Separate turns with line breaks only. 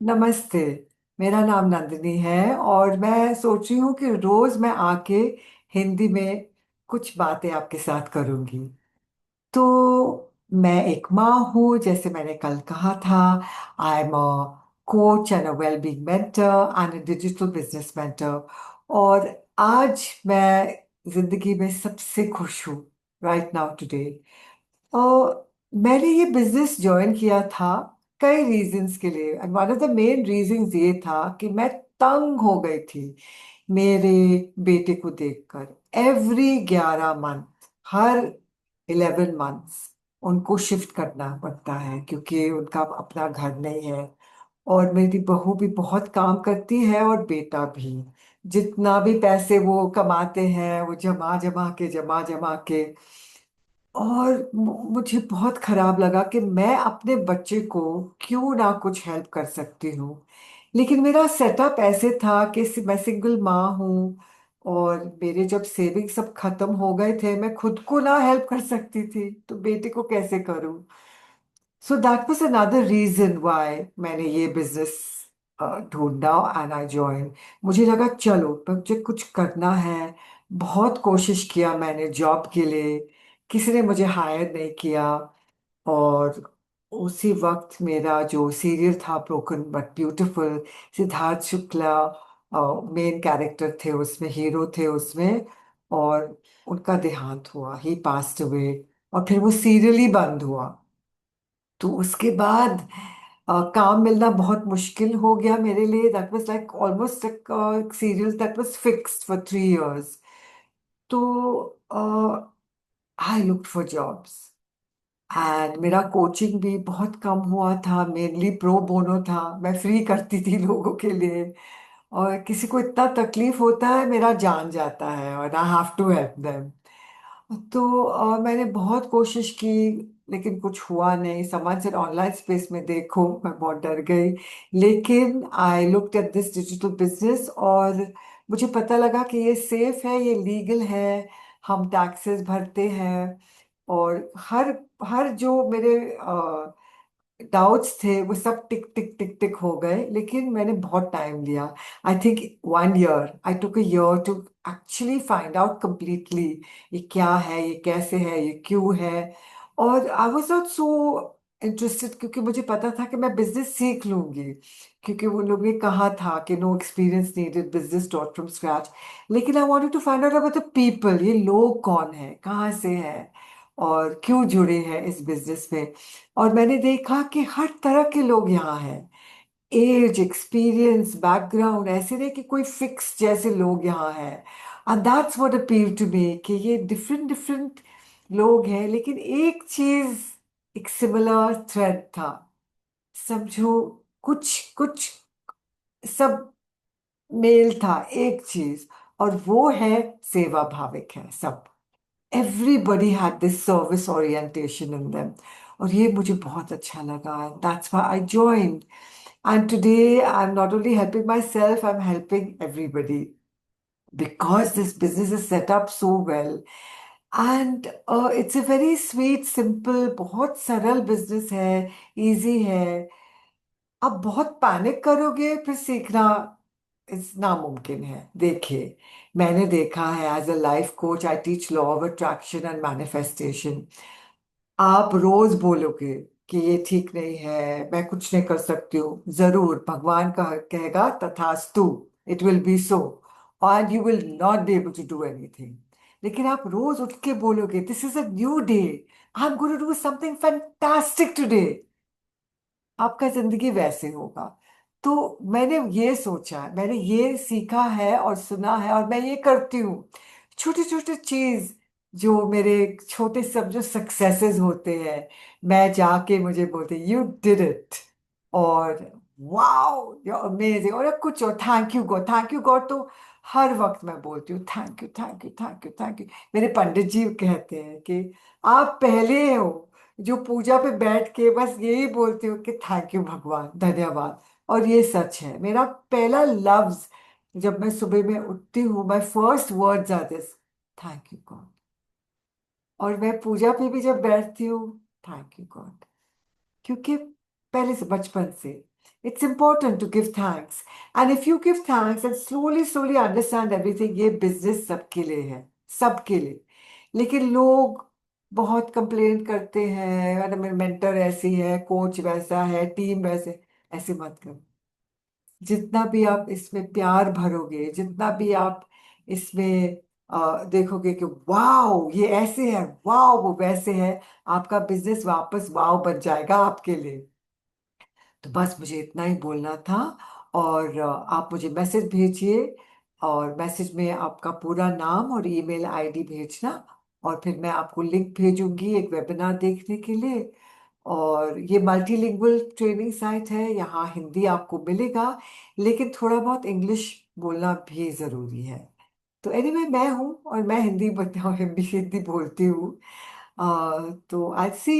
नमस्ते। मेरा नाम नंदिनी है और मैं सोच रही हूँ कि रोज मैं आके हिंदी में कुछ बातें आपके साथ करूँगी। तो मैं एक माँ हूँ, जैसे मैंने कल कहा था। I am a coach and a wellbeing mentor and a digital business mentor. और आज मैं जिंदगी में सबसे खुश हूँ, राइट नाउ टुडे। और मैंने ये बिजनेस ज्वाइन किया था कई रीजंस के लिए, and one of the main reasons ये था कि मैं तंग हो गई थी मेरे बेटे को देखकर। एवरी 11 मंथ, हर 11 मंथ्स उनको शिफ्ट करना पड़ता है क्योंकि उनका अपना घर नहीं है। और मेरी बहू भी बहुत काम करती है और बेटा भी। जितना भी पैसे वो कमाते हैं वो जमा जमा के। और मुझे बहुत खराब लगा कि मैं अपने बच्चे को क्यों ना कुछ हेल्प कर सकती हूँ। लेकिन मेरा सेटअप ऐसे था कि मैं सिंगल माँ हूँ और मेरे जब सेविंग सब खत्म हो गए थे, मैं खुद को ना हेल्प कर सकती थी तो बेटे को कैसे करूँ। So that was another reason why मैंने ये बिजनेस ढूंढा एंड आई जॉइन। मुझे लगा चलो मुझे कुछ करना है। बहुत कोशिश किया मैंने जॉब के लिए, किसी ने मुझे हायर नहीं किया। और उसी वक्त मेरा जो सीरियल था broken but beautiful, Siddharth Shukla main character थे उसमें, हीरो थे उसमें। और उनका देहांत हुआ, ही पास्ट अवे। और फिर वो सीरियल ही बंद हुआ। तो उसके बाद काम मिलना बहुत मुश्किल हो गया मेरे लिए। That was like almost serial that was fixed for 3 years. तो I looked for jobs and मेरा कोचिंग भी बहुत कम हुआ था, मेनली प्रो बोनो था, मैं फ्री करती थी लोगों के लिए। और किसी को इतना तकलीफ होता है मेरा जान जाता है और I have to help them. तो मैंने बहुत कोशिश की लेकिन कुछ हुआ नहीं। समझ से ऑनलाइन स्पेस में देखो मैं बहुत डर गई। लेकिन I looked at this digital business और मुझे पता लगा कि ये सेफ है, ये लीगल है, हम टैक्सेस भरते हैं। और हर हर जो मेरे डाउट्स थे वो सब टिक टिक टिक टिक हो गए। लेकिन मैंने बहुत टाइम लिया। I think 1 year, I took a year to actually find out completely ये क्या है, ये कैसे है, ये क्यों है। और I was not so interested क्योंकि मुझे पता था कि मैं बिजनेस सीख लूंगी, क्योंकि वो लोग ने कहा था कि no experience needed, business start from scratch. लेकिन I wanted to find out about the people, ये लोग कौन है, कहाँ से है और क्यों जुड़े हैं इस बिजनेस में। और मैंने देखा कि हर तरह के लोग यहाँ हैं, एज, एक्सपीरियंस, बैकग्राउंड, ऐसे नहीं कि कोई फिक्स जैसे लोग यहाँ हैं। And that's what appeal to me कि ये डिफरेंट डिफरेंट लोग हैं लेकिन एक चीज, एक सिमिलर थ्रेड था। समझो, कुछ कुछ सब मेल था, एक चीज। और वो है सेवा भाविक है सब। everybody had this service orientation in them। और ये मुझे बहुत अच्छा लगा। That's why I joined। And today I'm not only helping myself, I'm helping everybody because this business is set up so well। And it's a very sweet, simple, बहुत सरल business है, easy है। आप बहुत पैनिक करोगे फिर सीखना इस नामुमकिन है। देखिए, मैंने देखा है as a life coach, I teach law of attraction and manifestation. आप रोज बोलोगे कि ये ठीक नहीं है, मैं कुछ नहीं कर सकती हूँ, जरूर भगवान का कहेगा तथास्तु, it will be so, and you will not be able to do anything. लेकिन आप रोज उठ के बोलोगे this is a new day, I am going to do something fantastic today, आपका जिंदगी वैसे होगा। तो मैंने ये सोचा, मैंने ये सीखा है और सुना है और मैं ये करती हूँ। छोटे छोटे चीज जो मेरे छोटे सब जो सक्सेसेस होते हैं, मैं जाके मुझे बोलते यू डिड इट, और वाओ यू अमेजिंग, और कुछ और thank you God, thank you God. तो हर वक्त मैं बोलती हूँ thank you thank you thank you thank you. मेरे पंडित जी कहते हैं कि आप पहले हो जो पूजा पे बैठ के बस यही बोलती हूँ कि थैंक यू भगवान, धन्यवाद। और ये सच है, मेरा पहला लफ्ज जब मैं सुबह में उठती हूँ, my first words are this, thank you God. और मैं पूजा पे भी जब बैठती हूँ, थैंक यू गॉड। क्योंकि पहले से, बचपन से It's important to give thanks. And if you give thanks and slowly, slowly understand everything, ये बिजनेस सबके लिए है, सबके लिए। लेकिन लोग बहुत कंप्लेन करते हैं, अरे मेरे मेंटर ऐसी है, कोच वैसा है, टीम वैसे। ऐसे मत करो। जितना भी आप इसमें प्यार भरोगे, जितना भी आप इसमें देखोगे कि वाओ ये ऐसे है, वाओ वो वैसे है, आपका बिजनेस वापस वाओ बन जाएगा आपके लिए। तो बस मुझे इतना ही बोलना था। और आप मुझे मैसेज भेजिए, और मैसेज में आपका पूरा नाम और ईमेल आईडी भेजना, और फिर मैं आपको लिंक भेजूंगी एक वेबिनार देखने के लिए। और ये मल्टीलिंगुअल ट्रेनिंग साइट है, यहाँ हिंदी आपको मिलेगा, लेकिन थोड़ा बहुत इंग्लिश बोलना भी ज़रूरी है। तो एनीवे मैं हूँ, और मैं हिंदी हिंदी हिंदी बोलती हूँ। तो आई सी